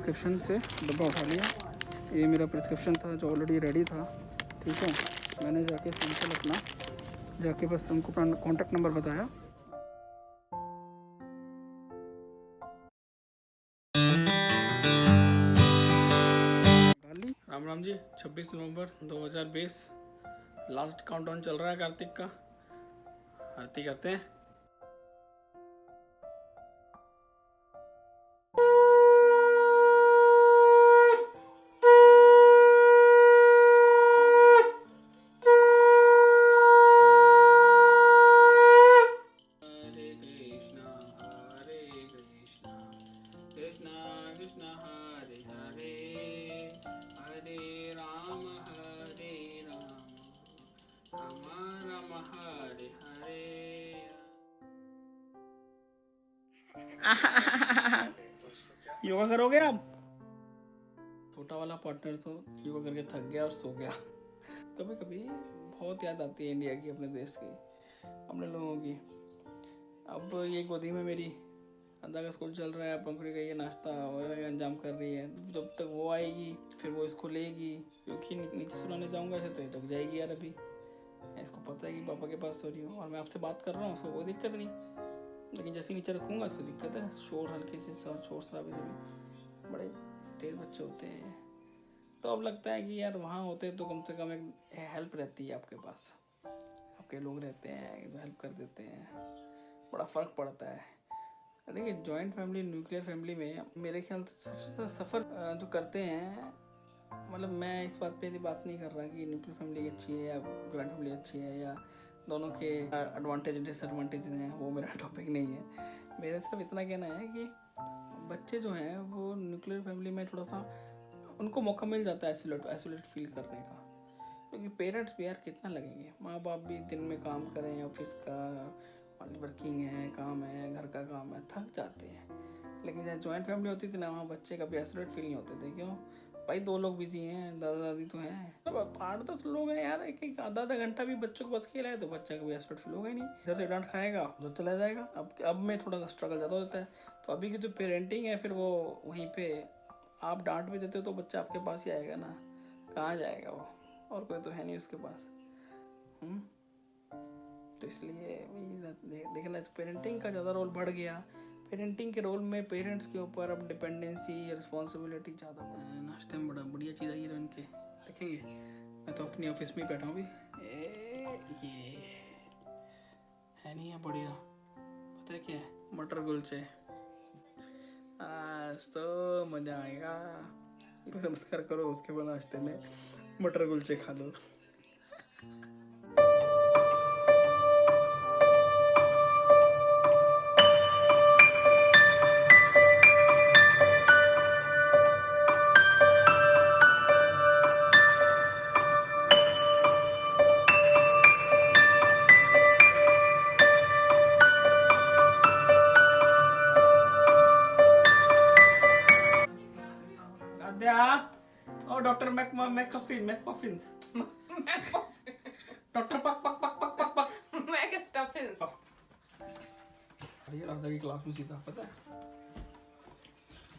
Prescription से डब्बा उठा लिया। ये मेरा प्रिस्क्रिप्शन था जो ऑलरेडी रेडी था, ठीक है। मैंने जाके सिंपल अपना जाके बस तुमको कॉन्टैक्ट नंबर बताया। राम राम जी। 26 नवंबर 2020 लास्ट काउंटडाउन चल रहा है कार्तिक का। आरती करते हैं। योगा करोगे आप? छोटा वाला पार्टनर तो योगा करके थक गया और सो गया। कभी कभी बहुत याद आती है इंडिया की, अपने देश की, अपने लोगों की। अब ये गोदी में मेरी अदा का स्कूल चल रहा है, पंखुड़ी का ये नाश्ता वगैरह अंजाम कर रही है। जब तक वो आएगी फिर वो इसको लेगी, क्योंकि नीचे सुलाने जाऊंगा ऐसे तो ये थक जाएगी यार। अभी इसको पता है कि पापा के पास सो रही हूँ और मैं आपसे बात कर रहा हूँ, उसको कोई दिक्कत नहीं। लेकिन जैसे नीचे रखूँगा उसको दिक्कत है, शोर हल्के से शोर शराबे से भी। बड़े तेज बच्चे होते हैं, तो अब लगता है कि यार वहाँ होते तो कम से कम एक हेल्प रहती है आपके पास, आपके लोग रहते हैं जो हेल्प कर देते हैं, बड़ा फ़र्क पड़ता है। देखिए जॉइंट फैमिली न्यूक्लियर फैमिली में मेरे ख्याल से सबसे ज़्यादा सफ़र जो करते हैं, मतलब मैं इस बात पे बात नहीं कर रहा कि न्यूक्लियर फैमिली अच्छी है या जॉइंट फैमिली अच्छी है या दोनों के एडवांटेज डिसएडवांटेज हैं, वो मेरा टॉपिक नहीं है। मेरा सिर्फ इतना कहना है कि बच्चे जो हैं वो न्यूक्लियर फैमिली में थोड़ा सा उनको मौका मिल जाता है आइसोलेट फील करने का, क्योंकि पेरेंट्स भी यार कितना लगेंगे, माँ बाप भी दिन में काम करें, ऑफिस का वर्किंग है, काम है, घर का काम है, थक जाते हैं। लेकिन जहाँ जॉइंट फैमिली होती थी ना, वहाँ बच्चे कभी आइसोलेट फील नहीं होते थे। क्यों भाई, 2 लोग बिजी हैं, दादा दादी तो हैं, अब 8-10 लोग हैं यार, एक आधा घंटा भी बच्चों को बस खेला है तो बच्चा कभी आइसोलेट फील होगा ही नहीं। इधर से डांट खाएगा उधर चला जाएगा। अब में थोड़ा सा स्ट्रगल ज़्यादा होता है। तो अभी की जो पेरेंटिंग है फिर वो वहीं पे आप डांट भी देते हो तो बच्चा आपके पास ही आएगा ना, कहाँ जाएगा वो, और कोई तो है नहीं उसके पास। तो इसलिए देखना, पेरेंटिंग का ज़्यादा रोल बढ़ गया। पेरेंटिंग के रोल में पेरेंट्स के ऊपर अब डिपेंडेंसी रिस्पॉन्सिबिलिटी ज़्यादा बढ़ है। नाश्ते में बड़ा बढ़िया चीज़ आई है इनके, देखेंगे। मैं तो अपनी ऑफिस में ही बैठा हूँ अभी। ये है नहीं है बढ़िया, पता है क्या है? मटर कुलचे। आज तो मज़ा आएगा। नमस्कार करो उसके बाद नाश्ते में मटर कुलचे खा लो। Oh, Dr. McMuffins. Dr. Pak. McStuffins. अरे राधा की क्लास में सीधा, पता है।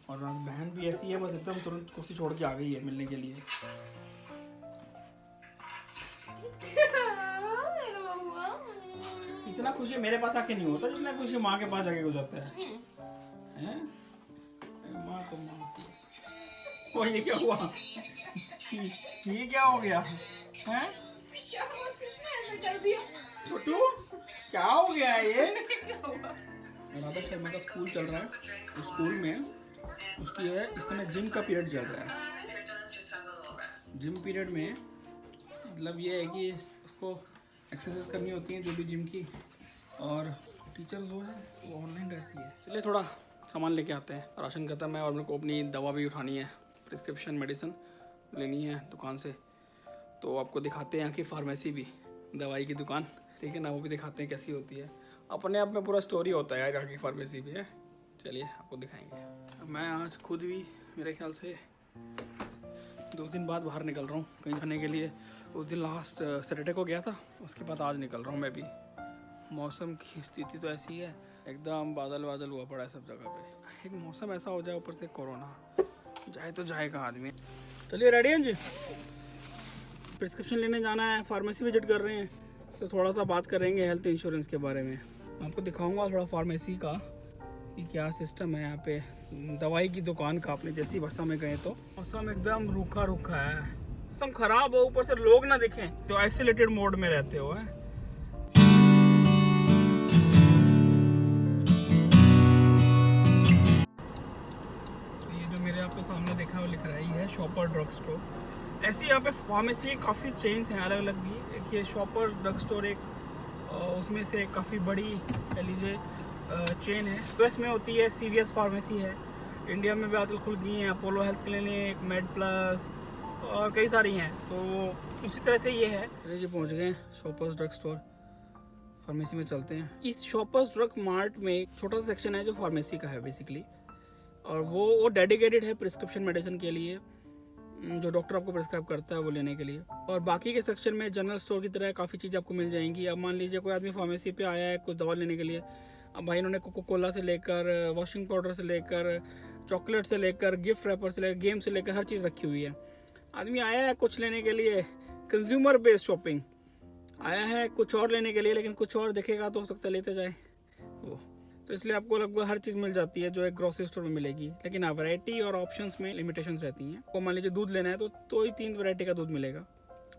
और बहन भी ऐसी है, बस एकदम तुरंत कुर्सी छोड़ के आ गई है मिलने के लिए। इतना खुशी मेरे पास आके नहीं होता जितना खुशी माँ के पास आके हो जाता है। हैं? माँ को मानती है। ओ ये क्या हुआ? ये क्या हो गया? हैं? छोटू क्या हो गया ये? राधा शर्मा का स्कूल चल रहा है, तो स्कूल में उसकी है इस समय जिम का पीरियड चल रहा है। जिम पीरियड में मतलब ये है कि उसको एक्सरसाइज करनी होती है जो भी जिम की, और टीचर जो है वो ऑनलाइन रहती है। चलिए थोड़ा सामान लेके आते हैं, राशन खत्म है और मेरे को अपनी दवा भी उठानी है, प्रिस्क्रिप्शन मेडिसिन लेनी है दुकान से। तो आपको दिखाते हैं यहाँ की फार्मेसी भी, दवाई की दुकान, ठीक है ना, वो भी दिखाते हैं कैसी होती है। अपने आप में पूरा स्टोरी होता है यार यहाँ की फार्मेसी भी है। चलिए आपको दिखाएंगे। मैं आज खुद भी मेरे ख्याल से 2 दिन बाद बाहर निकल रहा हूँ कहीं जाने के लिए। उस दिन लास्ट सैटरडे को गया था, उसके बाद आज निकल रहा हूँ मैं भी। मौसम की स्थिति तो ऐसी है, एकदम बादल बादल हुआ पड़ा है सब जगह पे। एक मौसम ऐसा हो जाए, ऊपर से कोरोना, जाए तो जाएगा आदमी। चलिए रेडी हैं जी, प्रिस्क्रिप्शन लेने जाना है, फार्मेसी विजिट कर रहे हैं, तो थोड़ा सा बात करेंगे हेल्थ इंश्योरेंस के बारे में। आपको दिखाऊंगा थोड़ा फार्मेसी का कि क्या सिस्टम है यहाँ पे, दवाई की दुकान का। आपने जैसी बसा में गए तो मौसम एकदम रूखा रूखा है, मौसम खराब हो, ऊपर से लोग ना दिखें तो आइसोलेटेड मोड में रहते हो है। तो ये जो मेरे आपको सामने देखा है वो लिख रहा है, ये है शॉपर ड्रग स्टोर। ऐसी यहाँ पे फार्मेसी काफ़ी चेन्स हैं अलग अलग भी। एक ये शॉपर ड्रग स्टोर एक उसमें से काफ़ी बड़ी कह लीजिए चेन है। यूएस में होती है, सीवीएस फार्मेसी है। इंडिया में भी आजकल खुल गई हैं, Apollo health clinic, made plus और कई सारी हैं। तो उसी तरह से ये है। ये पहुँच गए शॉपर्स ड्रग स्टोर, फार्मेसी में चलते हैं। इस शॉपर्स ड्रग मार्ट में एक छोटा सा सेक्शन है जो फार्मेसी का है बेसिकली, और वो डेडिकेटेड है प्रिस्क्रिप्शन मेडिसिन के लिए, जो डॉक्टर आपको प्रिस्क्राइब करता है वो लेने के लिए। और बाकी के सेक्शन में जनरल स्टोर की तरह काफ़ी चीज़ें आपको मिल जाएंगी। अब मान लीजिए कोई आदमी फार्मेसी पे आया है कुछ दवा लेने के लिए, अब भाई इन्होंने कोको कोला से लेकर वॉशिंग पाउडर से लेकर चॉकलेट से लेकर गिफ्ट रैपर से लेकर गेम से लेकर हर चीज़ रखी हुई है। आदमी आया है कुछ लेने के लिए, कंज्यूमर बेस्ड शॉपिंग आया है कुछ और लेने के लिए, लेकिन कुछ और दिखेगा तो हो सकता है लेते जाए वो। तो इसलिए आपको लगभग हर चीज़ मिल जाती है जो एक ग्रोसरी स्टोर में मिलेगी, लेकिन हाँ वैरायटी और ऑप्शंस में लिमिटेशंस रहती हैं। तो मान लीजिए दूध लेना है तो ही 3 वैरायटी का दूध मिलेगा,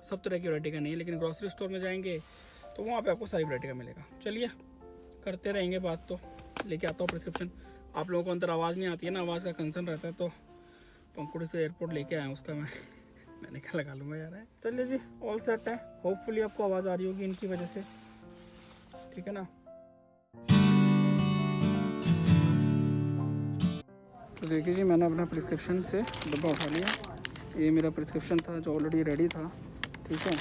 सब तरह की वैरायटी का नहीं, लेकिन ग्रोसरी स्टोर में जाएंगे तो वहाँ पे आपको सारी वैरायटी का मिलेगा। चलिए करते रहेंगे बात, तो लेके आता हूँ प्रिस्क्रिप्शन। आप लोगों को अंदर आवाज़ नहीं आती है ना, आवाज़ का कंसर्न रहता है, तो पंकुड़ी से एयरपोर्ट लेके आया हूँ उसका मैंने क्या लगा लूँगा यार है। चलिए जी ऑल सेट है, होपफुली आपको आवाज़ आ रही होगी इनकी वजह से, ठीक है ना। तो देखिए जी मैंने अपना प्रिस्क्रिप्शन से डब्बा उठा लिया। ये मेरा प्रिस्क्रिप्शन था जो ऑलरेडी रेडी था, ठीक है।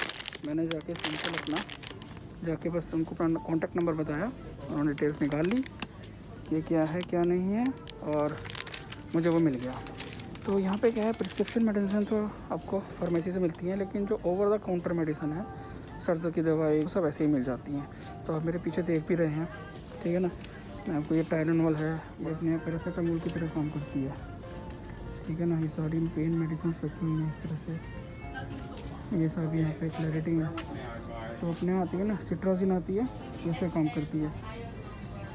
मैंने जाके सिंपल अपना जाके बस उनको कॉन्टैक्ट नंबर बताया, उन्होंने डिटेल्स निकाल ली ये क्या है क्या नहीं है, और मुझे वो मिल गया। तो यहाँ पे क्या है, प्रिस्क्रिप्शन मेडिसिन तो आपको फार्मेसी से मिलती हैं, लेकिन जो ओवर द काउंटर मेडिसिन है, सर की दवाई सब ऐसे ही मिल जाती हैं। तो आप मेरे पीछे देख भी रहे हैं, ठीक है ना। आपको ये टाइलेनॉल है, ये अपने पैरासिटामोल की तरह काम करती है, ठीक है ना। ये सारी पेन मेडिसिन रखी हुई हैं इस तरह से, ये सब यहाँ पे क्लैरिटी है तो अपने आती है ना, सिट्राजिन आती है जैसे काम करती है।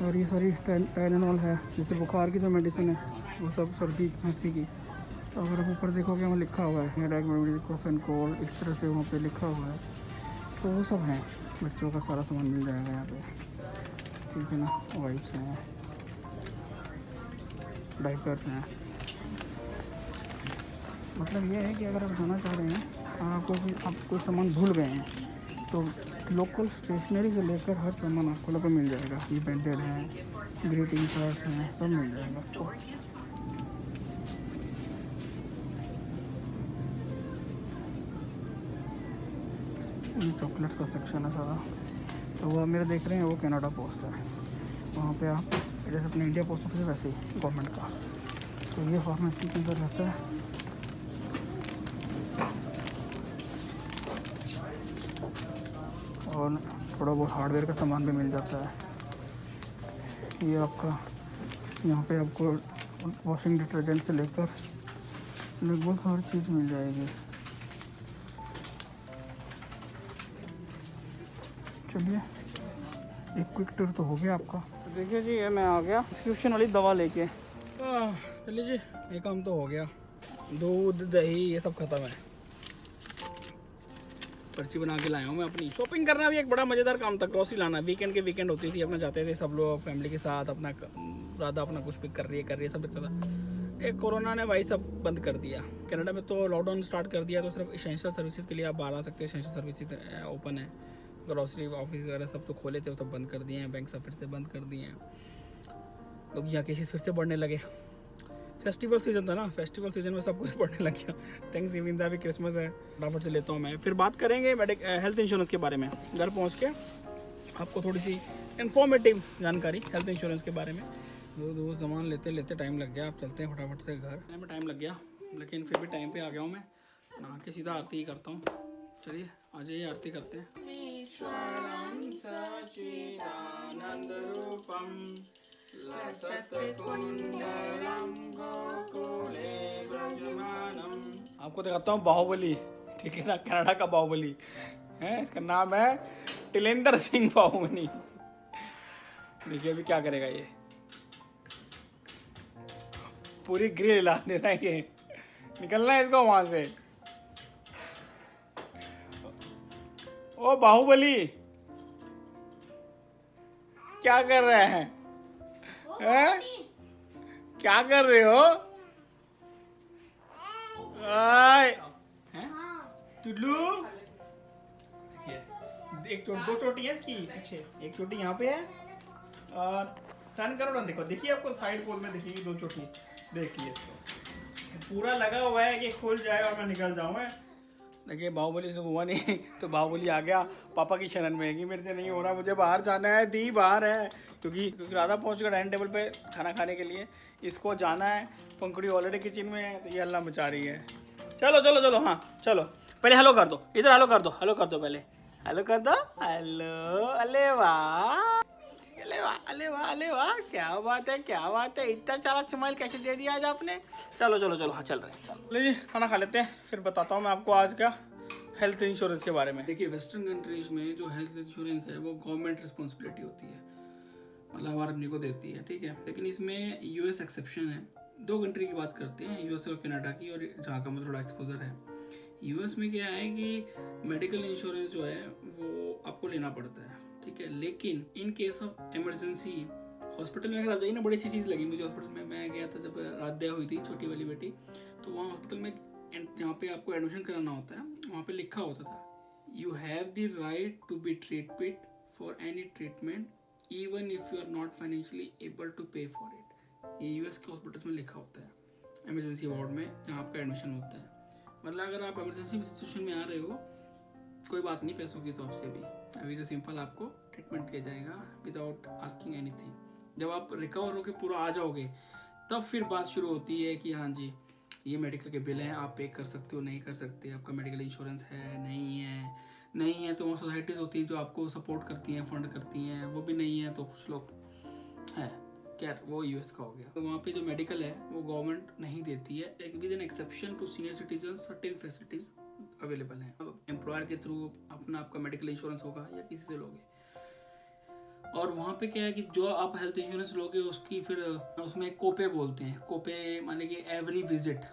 और ये सारी टाइलेनॉल है, जैसे बुखार की जो मेडिसिन है वो सब सर्दी खांसी की। तो अगर आप ऊपर देखोगे वहाँ लिखा हुआ है कोल, इस तरह से वहाँ पे लिखा हुआ है, तो वो सब है। बच्चों का सारा सामान मिल जाएगा यहाँ पे, ठीक है ना। वाइप्स हैं, डाइपर्स हैं। मतलब ये है कि अगर आप जाना चाह रहे हैं और आप कोई सामान भूल गए हैं तो लोकल स्टेशनरी से लेकर हर सामान आपको लगा मिल जाएगा। ये बैंडेड हैं, ग्रीटिंग कार्ड्स हैं, सब मिल जाएगा आपको। ये चॉकलेट्स का सेक्शन है सारा, तो वो आप मेरे देख रहे हैं वो कनाडा पोस्ट है। वहाँ पे आप जैसे अपने इंडिया पोस्ट ऑफिस है वैसे ही गवर्नमेंट का। तो ये फार्मेसी के अंदर रहता है। और थोड़ा बहुत हार्डवेयर का सामान भी मिल जाता है। ये आपका यहाँ पे आपको वॉशिंग डिटर्जेंट से लेकर लगभग हर चीज़ मिल जाएगी। चलिए एक क्विक टूर तो हो गया आपका। तो देखिए जी ये मैं आ गया प्रिस्क्रिप्शन वाली दवा लेके। चलिए जी ये काम तो हो गया, दूध दही ये सब ख़त्म है। पर्ची बना के लाया हूँ मैं अपनी। शॉपिंग करना भी एक बड़ा मज़ेदार काम था, ग्रोसरी लाना। वीकेंड होती थी, अपना जाते थे सब लोग फैमिली के साथ, अपना राधा अपना कुछ भी कर रही है सब चला। एक कोरोना ने भाई सब बंद कर दिया। कनाडा में तो लॉकडाउन स्टार्ट कर दिया, तो सिर्फ एसेंशियल सर्विसेज के लिए आप बाहर आ सकते हो। एसेंशियल सर्विसेज ओपन है, ग्रोसरी ऑफिस वगैरह सब जो खोले थे वो सब बंद कर दिए हैं, बैंक सब फिर से बंद कर दिए हैं। लोग यहाँ केसेस फिर से बढ़ने लगे। फेस्टिवल सीजन था ना, फेस्टिवल सीजन में सब कुछ बढ़ने लग गया। थैंक्स गिविंग था, अभी क्रिसमस है, फटाफट से लेता हूँ मैं। फिर बात करेंगे हेल्थ इंश्योरेंस के बारे में। घर पहुँच के आपको थोड़ी सी इन्फॉर्मेटिव जानकारी हेल्थ इंश्योरेंस के बारे में। दो सामान लेते टाइम लग गया। आप चलते हैं फटाफट से घर में, टाइम लग गया लेकिन फिर भी टाइम पे आ गया हूँ मैं। नहा के सीधा आरती ही करता हूँ। चलिए आ जाइए आरती करते हैं। ईश्वरं सच्चिदानंदरूपं लसत्कुंडलं गोकुले व्रजमानम् आपको दिखाता हूँ बाहुबली, ठीक है ना, कनाडा का बाहुबली है, इसका नाम है टिलेंदर सिंह बाहुबली। देखिए अभी क्या करेगा ये, पूरी ग्रिल हिला दे रहा है ये, निकलना है इसको वहां से। ओ बाहुबली क्या कर रहे हैं? क्या कर रहे हो? टुल्लू एक दो चोटी है इसकी पीछे, एक चोटी यहाँ पे है और टर्न करो ना, देखो देखिए आपको साइड पोज में दिखेगी दो चोटी, देखिए इसको पूरा लगा हुआ है कि खुल जाए और मैं निकल जाऊँ। देखिए बाहुबली से हुआ नहीं तो बाहुबली आ गया पापा की शरण में कि मेरे से नहीं हो रहा, मुझे बाहर जाना है, दी बाहर है, क्योंकि राधा पहुँच गया डाइनिंग टेबल पे खाना खाने के लिए, इसको जाना है, पंखुड़ी ऑलरेडी किचन में है, तो ये हल्ला मचा रही है। चलो चलो चलो, हाँ चलो, पहले हेलो कर दो, इधर हेलो कर दो, हेलो कर दो, पहले हेलो कर दो, हेलो, अले वाह, अले वाह, अले वाह, अले वाह, क्या बात है, क्या बात है, इतना चालाक स्माइल कैसे दे दिया आज आपने। चलो चलो चलो, हाँ चल रहे हैं, चलो लीजिए खाना खा लेते हैं, फिर बताता हूँ मैं आपको आज का हेल्थ इंश्योरेंस के बारे में। देखिए वेस्टर्न कंट्रीज में जो हेल्थ इंश्योरेंस है वो गवर्नमेंट रिस्पॉन्सिबिलिटी होती है, मतलब हमारे अपने को देती है, ठीक है, लेकिन इसमें यूएस एक्सेप्शन है। दो कंट्री की बात करते हैं, यूएस और कनाडा की, और जहाँ का मुझे थोड़ा एक्सपोजर है। यूएस में क्या है कि मेडिकल इंश्योरेंस जो है वो आपको लेना पड़ता है, ठीक है, लेकिन इन केस ऑफ इमरजेंसी हॉस्पिटल में अगर आप जाइए ना, बड़ी अच्छी चीज़ लगी मुझे हॉस्पिटल में। मैं गया था जब रात हुई थी छोटी वाली बेटी, तो वहाँ हॉस्पिटल में जहाँ पे आपको एडमिशन कराना होता है वहाँ पे लिखा होता था, you have the right to be treated for any treatment even if you are not financially able to pay for it. ये यूएस के हॉस्पिटल्स में लिखा होता है, इमरजेंसी वार्ड में जहाँ आपका एडमिशन होता है। मतलब अगर आप इमरजेंसी सिचुएशन में आ रहे हो, कोई बात नहीं पैसों की, तो आपसे भी अभी तो सिंपल आपको ट्रीटमेंट किया जाएगा विदाउट आस्किंग एनीथिंग। जब आप रिकवर होकर पूरा आ जाओगे तब फिर बात शुरू होती है कि हाँ जी ये मेडिकल के बिल हैं, आप पे कर सकते हो, नहीं कर सकते, आपका मेडिकल इंश्योरेंस है, नहीं है, नहीं है तो वो सोसाइटीज़ होती हैं जो आपको सपोर्ट करती हैं, फंड करती हैं, वो भी नहीं है तो कुछ लोग हैं, क्या वो यूएस का हो गया। तो वहाँ पे जो मेडिकल है वो गवर्नमेंट नहीं देती है, with an exception to senior citizen certain facilities available हैं। अब एम्प्लॉयर के थ्रू अपना आपका मेडिकल इंश्योरेंस होगा या किसी से लोगे, और वहाँ पे क्या है कि जो आप हेल्थ इंश्योरेंस लोगे उसकी फिर उसमें कोपे बोलते हैं, कोपे माने कि एवरी विजिट,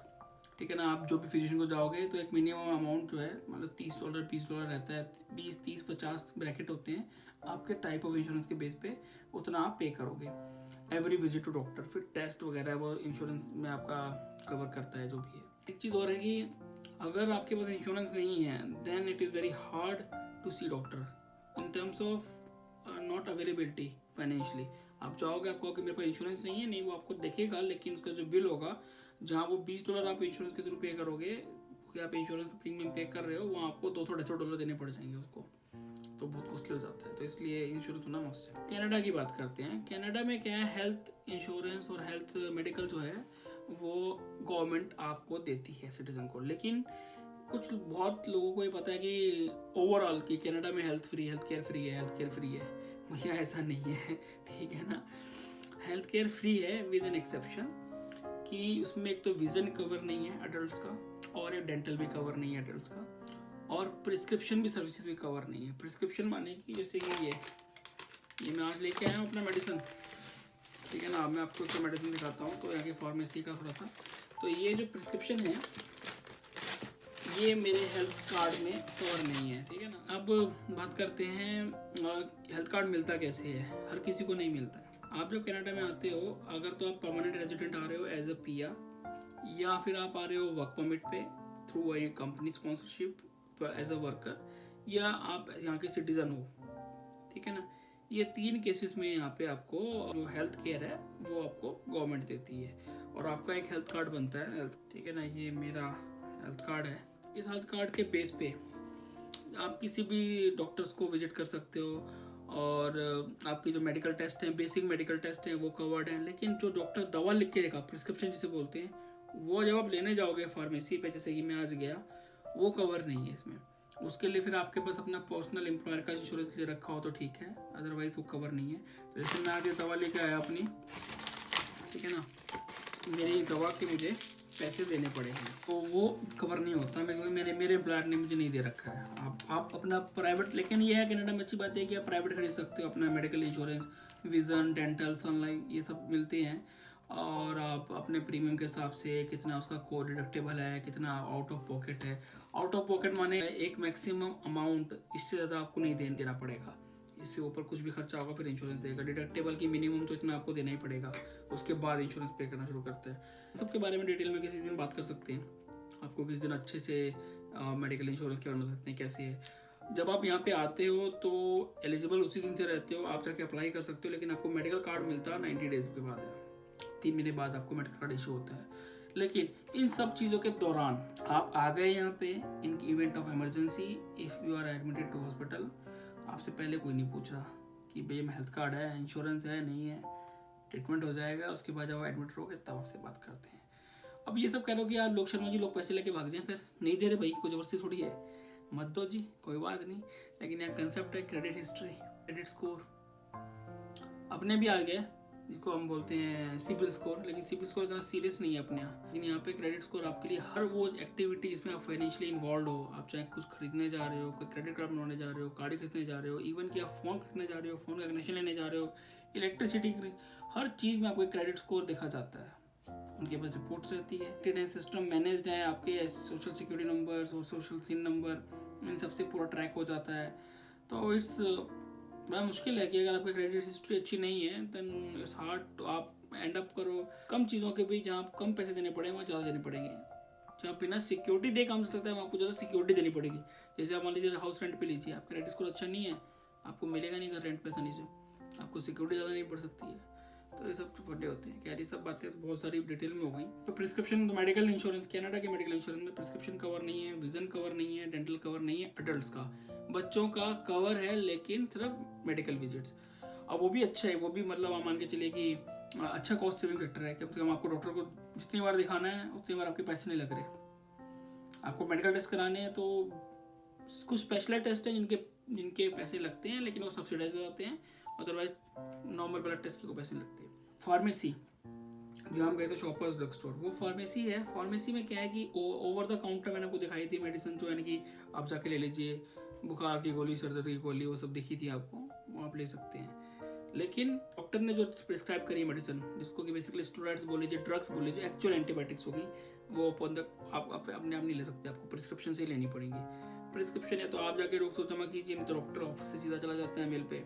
ठीक है ना, आप जो भी फिजिशियन को जाओगे तो एक मिनिमम अमाउंट जो है मतलब $30 $20 रहता है, 20 30 50 ब्रैकेट होते हैं आपके टाइप ऑफ इंश्योरेंस के बेस पे, उतना आप पे करोगे एवरी विजिट टू डॉक्टर। फिर टेस्ट वगैरह वो इंश्योरेंस में आपका कवर करता है जो भी है। एक चीज़ और है कि अगर आपके पास इंश्योरेंस नहीं है then it is very hard to see doctor in terms of not availability financially. आप चाहोगे, आप कहोगे मेरे पास इंश्योरेंस नहीं है, नहीं, वो आपको देखेगा, लेकिन उसका जो बिल होगा, जहाँ वो $20 आप इंश्योरेंस के थ्रू पे करोगे, क्योंकि आप इंश्योरेंस का प्रीमियम पे कर रहे हो, वहाँ आपको $200-250 देने पड़ जाएंगे उसको, तो बहुत कॉस्टली हो जाता है। तो इसलिए इंश्योरेंस होना मस्ट है। कनाडा की बात करते हैं। कनाडा में क्या है, हेल्थ इंश्योरेंस और हेल्थ मेडिकल जो है वो गवर्नमेंट आपको देती है सिटीजन को, लेकिन कुछ बहुत लोगों को ये पता है कि ओवरऑल कि कनाडा में हेल्थ केयर फ्री है। भैया ऐसा नहीं है, ठीक है ना, हेल्थ केयर फ्री है विद एन एक्सेप्शन कि उसमें एक तो विजन कवर नहीं है एडल्ट्स का, और एक डेंटल भी कवर नहीं है एडल्ट्स का, और प्रिस्क्रिप्शन भी सर्विसेज भी कवर नहीं है। प्रिस्क्रिप्शन माने कि जैसे कि ये मैं आज लेके आया हूँ अपना मेडिसिन, ठीक है ना, मैं आपको तो मेडिसिन दिखाता हूँ, तो यहाँ की फार्मेसी का थोड़ा सा, तो ये जो प्रिस्क्रिप्शन है ये मेरे हेल्थ कार्ड में कवर नहीं है, ठीक है ना। अब बात करते हैं हेल्थ कार्ड मिलता कैसे है, हर किसी को नहीं मिलता है। आप जब कनाडा में आते हो, अगर तो आप परमानेंट रेजिडेंट आ रहे हो एज अ पीआर, या फिर आप आ रहे हो वर्क परमिट पे through a company sponsorship as a worker, या आप यहाँ के सिटीजन हो, ठीक है ना। ये 3 केसेस में यहाँ पे आपको जो हेल्थ केयर है वो आपको गवर्नमेंट देती है, और आपका एक हेल्थ कार्ड बनता है, ठीक है ना। ये मेरा हेल्थ कार्ड है, इस हेल्थ कार्ड के बेस पे आप किसी भी डॉक्टर्स को विजिट कर सकते हो, और आपकी जो मेडिकल टेस्ट हैं, बेसिक मेडिकल टेस्ट हैं, वो कवर्ड हैं। लेकिन जो डॉक्टर दवा लिख के देगा, प्रिस्क्रिप्शन जिसे बोलते हैं, वो जब आप लेने जाओगे फार्मेसी पे, जैसे कि मैं आज गया, वो कवर नहीं है इसमें। उसके लिए फिर आपके पास अपना पर्सनल एम्प्लॉयर का इंश्योरेंस ले रखा हो तो ठीक है, अदरवाइज वो कवर नहीं है। तो जैसे मैं आज ये दवा लेके आया अपनी, ठीक है ना, मेरी दवा की मुझे पैसे देने पड़ेंगे, तो वो कवर नहीं होता। मेरे एम्प्लॉयर ने मुझे नहीं दे रखा है। आप अपना प्राइवेट, लेकिन ये है कनाडा में अच्छी बात है कि आप प्राइवेट खरीद सकते हो अपना medical insurance, vision, dental, Sun Life, ये सब मिलते हैं। और आप अपने प्रीमियम के हिसाब से कितना उसका को डिडक्टेबल है, कितना आउट ऑफ पॉकेट है। आउट ऑफ पॉकेट माने एक मैक्सिमम अमाउंट, इससे ज़्यादा आपको नहीं देना पड़ेगा। इससे ऊपर कुछ भी खर्चा होगा फिर इंश्योरेंस देगा। डिडक्टेबल की मिनिमम तो इतना आपको देना ही पड़ेगा, उसके बाद इंश्योरेंस पे करना शुरू करते हैं। सबके बारे में डिटेल में किसी दिन बात कर सकते हैं। आपको किसी दिन अच्छे से मेडिकल इंश्योरेंस के बारे में सकते हैं कैसे है। जब आप यहाँ पे आते हो तो एलिजिबल उसी दिन से रहते हो, आप जाके अप्लाई कर सकते हो, लेकिन आपको मेडिकल कार्ड मिलता है 90 डेज के बाद है। 3 महीने बाद आपको मेडिकल कार्ड इशू होता है। लेकिन इन सब चीज़ों के दौरान आप आ गए यहाँ पे, in event of emergency, if you are admitted to hospital, आपसे पहले कोई नहीं पूछ रहा कि भैया में हेल्थ कार्ड है, इंश्योरेंस है, नहीं है। ट्रीटमेंट हो जाएगा, उसके बाद जब आप एडमिट रहोगे तब आपसे बात करते हैं। अब ये सब कह रहे हो कि यार लोग शर्मा जी, लोग पैसे लेके भाग जाएं, फिर नहीं दे रहे भाई, कोई जबरदस्ती थोड़ी है, मत दो जी, कोई बात नहीं। लेकिन यहाँ कंसेप्ट है क्रेडिट हिस्ट्री, क्रेडिट स्कोर। अपने भी आ गया जिसको हम बोलते हैं सिबिल स्कोर, लेकिन सिबिल स्कोर इतना सीरियस नहीं है अपने यहाँ। लेकिन यहाँ पे क्रेडिट स्कोर आपके लिए हर वो एक्टिविटी जिसमें आप फाइनेंशियली इन्वॉल्व हो, आप चाहे कुछ खरीदने जा रहे हो, कोई क्रेडिट कार्ड बनवाने जा रहे हो, गाड़ी खरीदने जा रहे हो, इवन कि आप फोन खरीदने जा रहे हो, फोन का कनेक्शन लेने जा रहे हो, इलेक्ट्रिसिटी, हर चीज़ में आपको क्रेडिट स्कोर देखा जाता है। उनके पास रिपोर्ट्स रहती है, ट्रेडिंग सिस्टम मैनेज्ड है, आपके सोशल सिक्योरिटी नंबर और सोशल सिन नंबर, इन सबसे पूरा ट्रैक हो जाता है। तो इट्स बड़ा मुश्किल है कि अगर आपकी क्रेडिट हिस्ट्री अच्छी नहीं है देन इट्स हार्ड टू आप एंड अप करो कम चीज़ों के बीच, जहाँ आप कम पैसे देने पड़ेंगे वहाँ ज़्यादा देने पड़ेंगे। जहाँ बिना सिक्योरिटी दे काम चल सकता है वहाँ आपको ज़्यादा सिक्योरिटी देनी पड़ेगी। जैसे आप मान लीजिए हाउस रेंट पे लीजिए, आपका क्रेडिट स्कोर अच्छा नहीं है, आपको मिलेगा नहीं घर रेंट पे आसानी से, आपको सिक्योरिटी ज़्यादा नहीं पड़ सकती है। तो ये सब फटे होते हैं। क्या ये सब बातें तो बहुत सारी डिटेल में हो गई। तो प्रिस्क्रिप्शन मेडिकल इंश्योरेंस, कनाडा के मेडिकल इंश्योरेंस में प्रिस्क्रिप्शन कवर नहीं है, विजन कवर नहीं है, डेंटल कवर नहीं है, अडल्ट का, बच्चों का कवर है लेकिन सिर्फ मेडिकल विजिट्स। अब वो भी अच्छा है, वो भी मतलब आप मान के चलिए कि अच्छा कॉस्ट सेविंग फैक्टर है। कम से कम आपको डॉक्टर को जितनी बार दिखाना है उतनी बार आपके पैसे नहीं लग रहे। आपको मेडिकल टेस्ट कराने हैं तो कुछ स्पेशल टेस्ट हैं जिनके पैसे लगते हैं, लेकिन वो सब्सिडाइज हो जाते हैं, अदरवाइज नॉर्मल ब्लड टेस्ट के को पैसे लगते हैं। फार्मेसी, जो हम गए थे शॉपर्स ड्रग स्टोर, वो फार्मेसी है। फार्मेसी में क्या है कि ओवर द काउंटर मैंने आपको दिखाई थी मेडिसिन, जो यानी कि आप जाके ले लीजिए, बुखार की गोली, सर दर्द की गोली, वो सब दिखी थी आपको, वो आप ले सकते हैं। लेकिन डॉक्टर ने जो प्रिस्क्राइब करी मेडिसिन, जिसको कि बेसिकली स्टेरॉइड्स बोल लीजिए, ड्रग्स बोल लीजिए, एक्चुअल एंटीबायोटिक्स होगी, वो आप अपने आप नहीं ले सकते, आपको प्रिस्क्रिप्शन से ही लेनी पड़ेगी। प्रिस्क्रिप्शन है तो आप जाके रोक जमा कीजिए, नहीं तो डॉक्टर ऑफिस से सीधा चला जाता है मेल पे,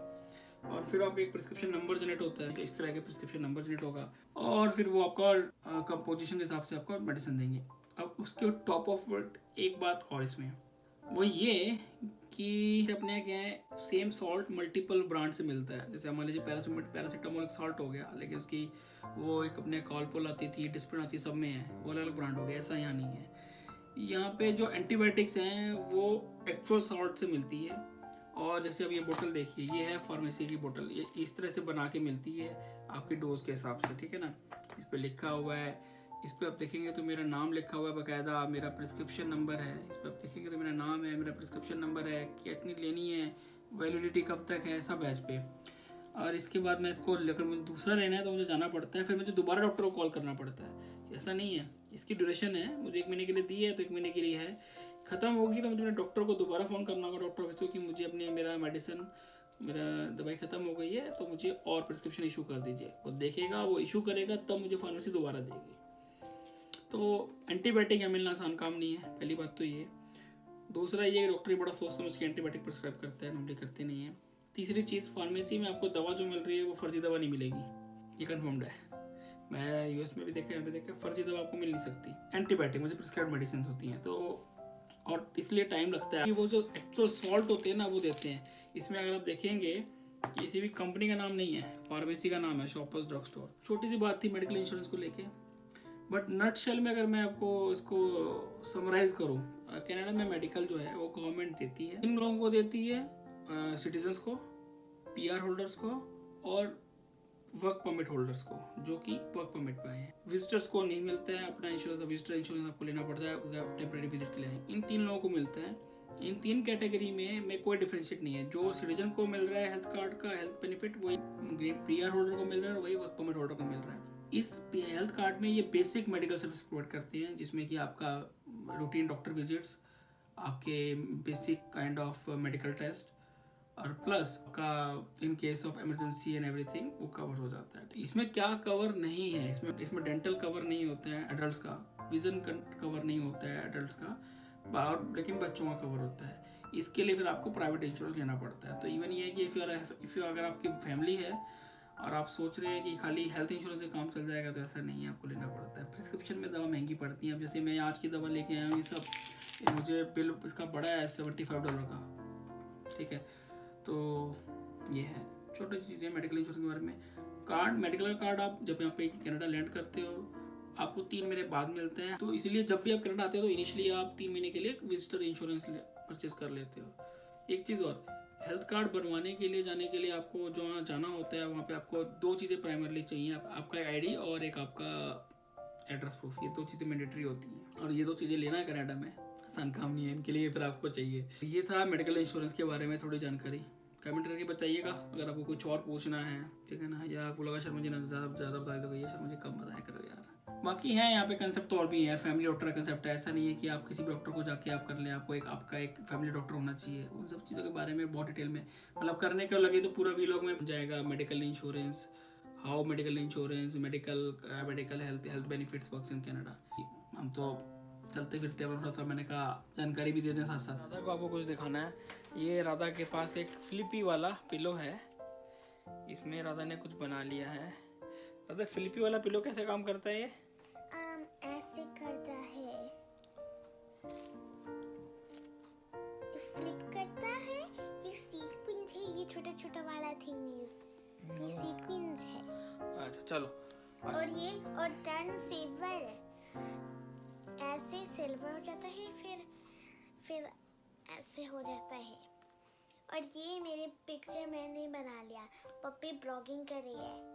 और फिर आपका एक प्रिस्क्रिप्शन नंबर जनरेट होता है, इस तरह के प्रिस्क्रिप्शन नंबर जनरेट होगा, और फिर वो आपका कंपोजिशन के हिसाब से आपको मेडिसिन देंगे। अब उसके टॉप ऑफ एक बात और इसमें वो ये कि अपने क्या है, सेम सॉल्ट मल्टीपल ब्रांड से मिलता है। जैसे मान लीजिए पैरासीटामोल एक सॉल्ट हो गया, लेकिन उसकी वो एक अपने कॉलपोल आती थी, डिस्प्रिन आती, सब में है, वो अलग अलग ब्रांड हो गया। ऐसा यहाँ नहीं है। यहाँ पे जो एंटीबायोटिक्स हैं वो एक्चुअल सॉल्ट से मिलती है। और जैसे अब ये बोतल देखिए, ये है फार्मेसी की बोतल, ये इस तरह से बना के मिलती है आपकी डोज के हिसाब से, ठीक है ना। इस पर लिखा हुआ है, इस पर आप देखेंगे तो मेरा नाम लिखा हुआ है बाकायदा, मेरा प्रिस्क्रिप्शन नंबर है, इस पर आप देखेंगे तो मेरा नाम है, मेरा प्रिस्क्रिप्शन नंबर है, कितनी लेनी है, वैलिडिटी कब तक है, सब है इस पर। और इसके बाद मैं इसको लेकर मुझे दूसरा लेना है तो मुझे जाना पड़ता है, फिर मुझे दोबारा डॉक्टर को कॉल करना पड़ता है। ऐसा नहीं है, इसकी ड्यूरेशन है, मुझे 1 महीने के लिए दी है तो 1 महीने के लिए है, खत्म होगी तो मुझे अपने डॉक्टर को दोबारा फ़ोन करना होगा, डॉक्टर ऑफिस को, कि मुझे अपने मेरा दवाई ख़त्म हो गई है तो मुझे और प्रिस्क्रिप्शन इशू कर दीजिए। वो देखेगा, वो इशू करेगा, तब मुझे फार्मेसी दोबारा देगी। तो एंटीबायोटिक यहाँ मिलना आसान काम नहीं है, पहली बात तो ये। दूसरा ये, डॉक्टर बड़ा सोच समझ के एंटीबायोटिक प्रिस्क्राइब करता है, नॉर्मली करते नहीं है। तीसरी चीज़, फार्मेसी में आपको दवा जो मिल रही है वो फर्जी दवा नहीं मिलेगी, ये कन्फर्म्ड है। मैं यूएस में भी देखा, यहाँ पे देखा, फर्जी दवा आपको मिल नहीं सकती। एंटीबायोटिक मुझे प्रिस्क्राइब मेडिसिन होती हैं, तो और इसलिए टाइम लगता है कि वो जो एक्चुअल सॉल्ट होते हैं ना वो देते हैं। इसमें अगर आप देखेंगे किसी भी कंपनी का नाम नहीं है, फार्मेसी का नाम है शॉपर्स ड्रग स्टोर। छोटी सी बात थी मेडिकल इंश्योरेंस को लेके, बट नटशेल में अगर मैं आपको इसको समराइज करूँ, कनाडा में मेडिकल जो है वो गवर्नमेंट देती है। इन लोगों को देती है, सिटीजन्स को, पीआर होल्डर्स को, और वर्क परमिट होल्डर्स को, जो कि वर्क परमिट पे आए हैं। विजिटर्स को नहीं मिलता है अपना इंश्योरेंस, विजिटर इंश्योरेंस आपको लेना पड़ता है क्योंकि आप टेम्परेरी विजिट के लिए आए। इन 3 लोगों को मिलता है। इन 3 कैटेगरी में कोई डिफरेंशिएट नहीं है। जो सिटीजन को मिल रहा है हेल्थ कार्ड का हेल्थ बेनिफिट, वही पीआर होल्डर को मिल रहा है, वही वर्क परमिट होल्डर को मिल रहा है। इस हेल्थ कार्ड में ये बेसिक मेडिकल सर्विस प्रोवाइड करते हैं, जिसमें कि आपका रूटीन डॉक्टर विजिट्स, आपके basic kind of medical test, और प्लस का in case of emergency and everything वो कवर हो जाता है। इसमें क्या कवर नहीं है, इसमें डेंटल कवर नहीं होता है एडल्ट्स का, विजन कवर नहीं होता है एडल्ट्स का, और लेकिन बच्चों का कवर होता है। इसके लिए फिर आपको प्राइवेट इंश्योरेंस लेना पड़ता है। तो इवन ये है कि इफ़ यू अगर आपकी फैमिली है और आप सोच रहे हैं कि खाली हेल्थ इंश्योरेंस से काम चल जाएगा, तो ऐसा नहीं है, आपको लेना पड़ता है। प्रिस्क्रिप्शन में दवा महंगी पड़ती है। अब जैसे मैं आज की दवा लेके आया हूँ, ये सब मुझे बिल इसका बड़ा है $75 का, ठीक है। तो ये है छोटी चीज़ें मेडिकल इंश्योरेंस के बारे में। कार्ड, मेडिकल कार्ड आप जब यहाँ पे कनाडा लैंड करते हो, आपको 3 महीने बाद मिलते हैं। तो इसलिए जब भी आप कनाडा आते हो तो इनिशियली आप 3 महीने के लिए विजिटर इंश्योरेंस परचेज कर लेते हो। एक चीज़ और, हेल्थ कार्ड बनवाने के लिए जाने के लिए आपको जो जाना होता है, वहाँ पे आपको 2 चीज़ें प्राइमरली चाहिए, आपका आईडी और एक आपका एड्रेस प्रूफ। ये 2 चीज़ें मैंडेटरी होती हैं, और ये 2 चीज़ें लेना है कनाडा में आसान काम नहीं है, इनके लिए फिर आपको चाहिए। ये था मेडिकल इंश्योरेंस के बारे में थोड़ी जानकारी। कमेंट करके बताइएगा अगर आपको कुछ और पूछना है, ठीक है ना, या आपको लगा शर्मा जी ने ज़्यादा बता दो, ये शर्मा जी कम बताया करो यार। बाकी है यहाँ पे कंसेप्ट तो और भी है। फैमिली डॉक्टर का कंसेप्ट है, ऐसा नहीं है कि आप किसी भी डॉक्टर को जाके आप कर लें, आपको आपका एक फैमिली डॉक्टर होना चाहिए। उन सब चीज़ों के बारे में बहुत डिटेल में मतलब करने को लगे तो पूरा वीलॉग में जाएगा। Medical insurance, how medical insurance, medical health benefits works in Canada. हम तो चलते फिरते अपना था, मैंने कहा जानकारी भी दे दें साथ साथ। राधा को आपको कुछ दिखाना है। ये राधा के पास एक फ्लिपी वाला पिलो है, इसमें राधा ने कुछ बना लिया है। राधा, फ्लिपी वाला पिलो कैसे काम करता है? ये ऐसे करता है, फ्लिप करता है। ये सीक्वेंस है, ये छोटा छोटा वाला थिंग, ये सीक्वेंस है। अच्छा चलो। और ये और टर्न सिल्वर, ऐसे सिल्वर हो जाता है, फिर ऐसे हो जाता है। और ये मेरे पिक्चर मैंने बना लिया, पप्पी ब्लॉगिंग कर रही है।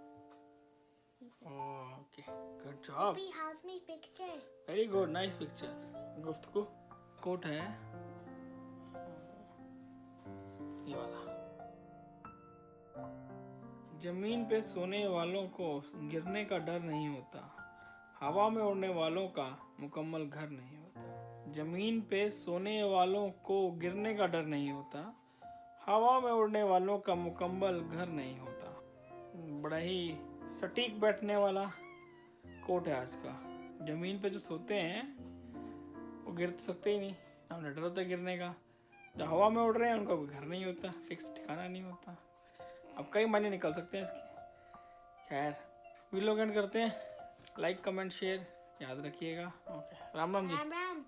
Okay, good job. Puppy house में picture, very good, nice picture. गुफ्तगू कोट है ये वाला। जमीन पे सोने वालों को गिरने का डर नहीं होता, हवा में उड़ने वालों का मुकम्मल घर नहीं होता। जमीन पे सोने वालों को गिरने का डर नहीं होता, हवा में उड़ने वालों का मुकम्मल घर नहीं होता। बड़ा ही सटीक बैठने वाला कोट है आज का। जमीन पे जो सोते हैं वो गिर तो सकते ही नहीं, उन्हें डर होता है गिरने का। जो हवा में उड़ रहे हैं उनका कोई घर नहीं होता, फिक्स ठिकाना नहीं होता। अब कई मायने निकल सकते हैं इसके। खैर वीडियो एंड करते हैं। लाइक कमेंट शेयर याद रखिएगा। ओके, राम राम जी। राम राम।